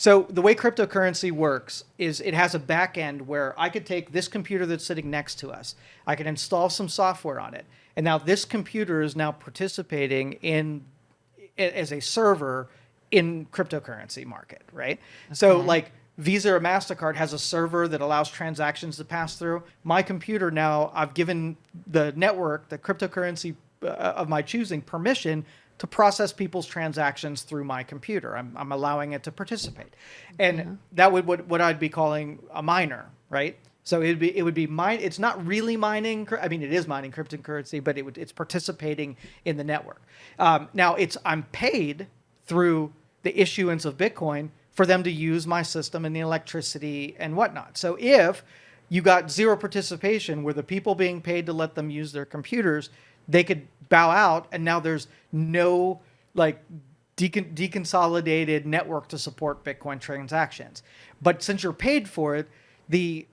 So the way cryptocurrency works is it has a back end where I could take this computer that's sitting next to us. I can install some software on it. And now this computer is now participating in as a server in cryptocurrency market, right? Okay. So like Visa or MasterCard has a server that allows transactions to pass through. My computer now, I've given the network, the cryptocurrency of my choosing, permission to process people's transactions through my computer. I'm allowing it to participate. And that would what I'd be calling a miner, right? So it would be mine. It's not really mining. I mean, it is mining cryptocurrency, but it's participating in the network. Now I'm paid through the issuance of Bitcoin for them to use my system and the electricity and whatnot. So if you got zero participation where the people being paid to let them use their computers, they could bow out, and now there's no like deconsolidated network to support Bitcoin transactions. But since you're paid for it, the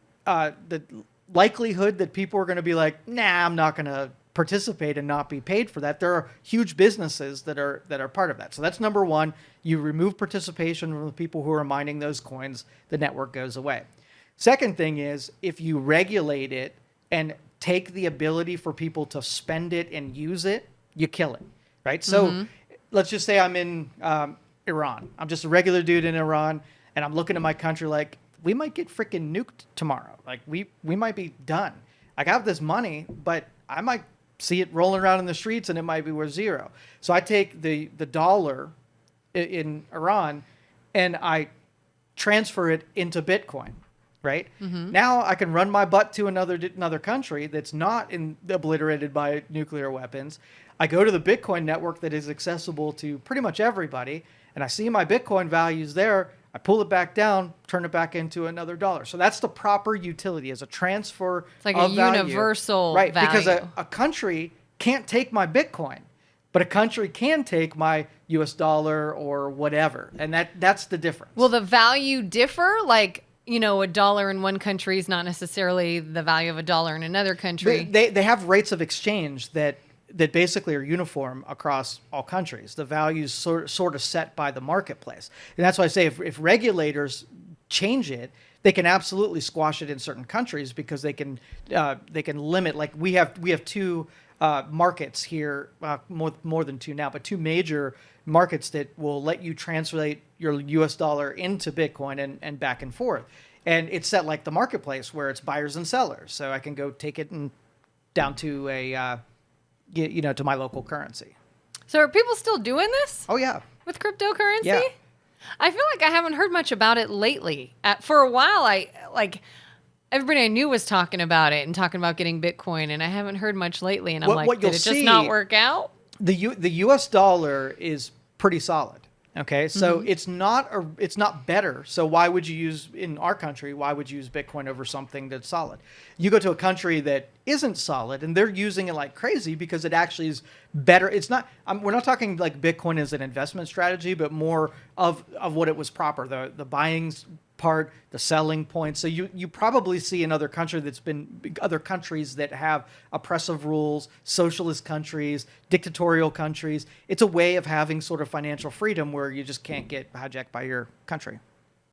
likelihood that people are going to be like, nah, I'm not going to participate and not be paid for that. There are huge businesses that are part of that. So that's number one. You remove participation from the people who are mining those coins, the network goes away. Second thing is if you regulate it and take the ability for people to spend it and use it, you kill it, right? So let's just say I'm in Iran. I'm just a regular dude in Iran, and I'm looking at my country like, we might get freaking nuked tomorrow. Like we might be done. Like I have this money, but I might see it rolling around in the streets and it might be worth zero. So I take the dollar in Iran and I transfer it into Bitcoin. Right? Now I can run my butt to another country that's not obliterated by nuclear weapons. I go to the Bitcoin network that is accessible to pretty much everybody, and I see my Bitcoin values there. I pull it back down, turn it back into another dollar. So that's the proper utility as a transfer. It's like of a value. universal right? value. Because a country can't take my Bitcoin, but a country can take my US dollar or whatever, and that's the difference. Will the value differ? Like, you know, a dollar in one country is not necessarily the value of a dollar in another country. They have rates of exchange that basically are uniform across all countries. The value's sort of set by the marketplace. And that's why I say if regulators change it, they can absolutely squash it in certain countries because they can limit. Like we have two markets here, more than two now, but two major markets that will let you translate your US dollar into Bitcoin and back and forth. And it's set like the marketplace where it's buyers and sellers. So I can go take it and down to to my local currency. So are people still doing this? Oh yeah. With cryptocurrency? Yeah. I feel like I haven't heard much about it lately. For a while, everybody I knew was talking about it and talking about getting Bitcoin, and I haven't heard much lately. And I'm did it just not work out? The US dollar is pretty solid. Okay, so it's not better. So why would you use Bitcoin over something that's solid? You go to a country that isn't solid and they're using it like crazy because it actually is better. It's not. We're not talking like Bitcoin as an investment strategy, but more of what it was proper. The buying part, the selling point. So you probably see in other countries that have oppressive rules, socialist countries, dictatorial countries. It's a way of having sort of financial freedom where you just can't get hijacked by your country.